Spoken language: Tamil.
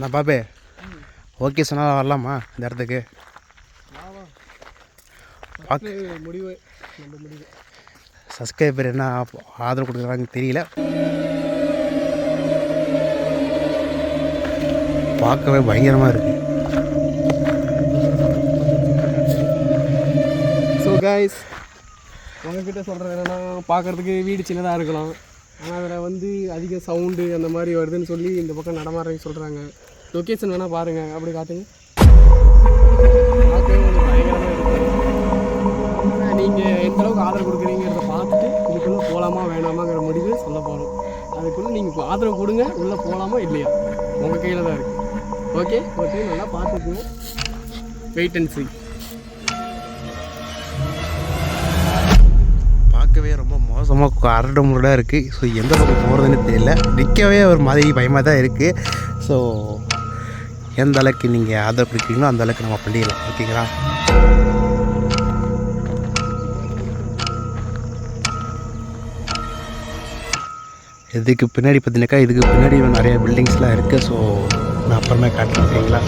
நான் பாப்பே ஓகே சொன்னால் வரலாமா இந்த இடத்துக்கு? முடிவு நம்ம முடிவு. சப்ஸ்கிரைபர் என்ன ஆதரவு கொடுக்குறாங்கன்னு தெரியல. பார்க்கவே பயங்கரமாக இருக்குது. ஸோ கைஸ், உங்ககிட்ட சொல்கிறது என்னென்னா, பார்க்குறதுக்கு வீடு சின்னதாக இருக்கலாம், ஆனால் அதில் வந்து அதிக சவுண்டு அந்த மாதிரி வருதுன்னு சொல்லி இந்த பக்கம் நடமாடுறதுக்கு சொல்கிறாங்க. லொக்கேஷன் வேணால் பாருங்கள், அப்படி காட்டுங்க. பார்க்கவே கொஞ்சம் பயங்கரமாக இருக்குது. நீங்கள் எந்தளவுக்கு ஆதரவு கொடுக்குறீங்கிறத பார்த்துட்டு இதுக்குள்ளே போகலாமா வேணாமாங்கிற முடிவு சொல்ல போகிறோம். அதுக்குள்ளே நீங்கள் ஆதரவு கொடுங்க, உள்ளே போகலாமா இல்லையா உங்கள் கையில் தான் இருக்குது. ஓகே, ஓகே, நல்லா பார்த்துக்குங்க. வெயிட் அண்ட் சீ. பார்க்கவே ரொம்ப மோசமாக அரடு முரடாக இருக்குது. ஸோ எந்த பக்கம் போகிறதுன்னு தெரியல. நிற்கவே ஒரு மாதிரி பயமாக தான் இருக்குது. ஸோ எந்த அளவுக்கு நீங்கள் ஆதரவு கொடுக்குறீங்களோ அந்த அளவுக்கு நம்ம பண்ணிடலாம். ஓகேங்களா? இதுக்கு பின்னாடி பார்த்தீங்கன்னாக்கா இதுக்கு பின்னாடி நிறைய பில்டிங்ஸ்லாம் இருக்குது. ஸோ நான் அப்புறமே காட்டுறேன். ஓகேங்களா?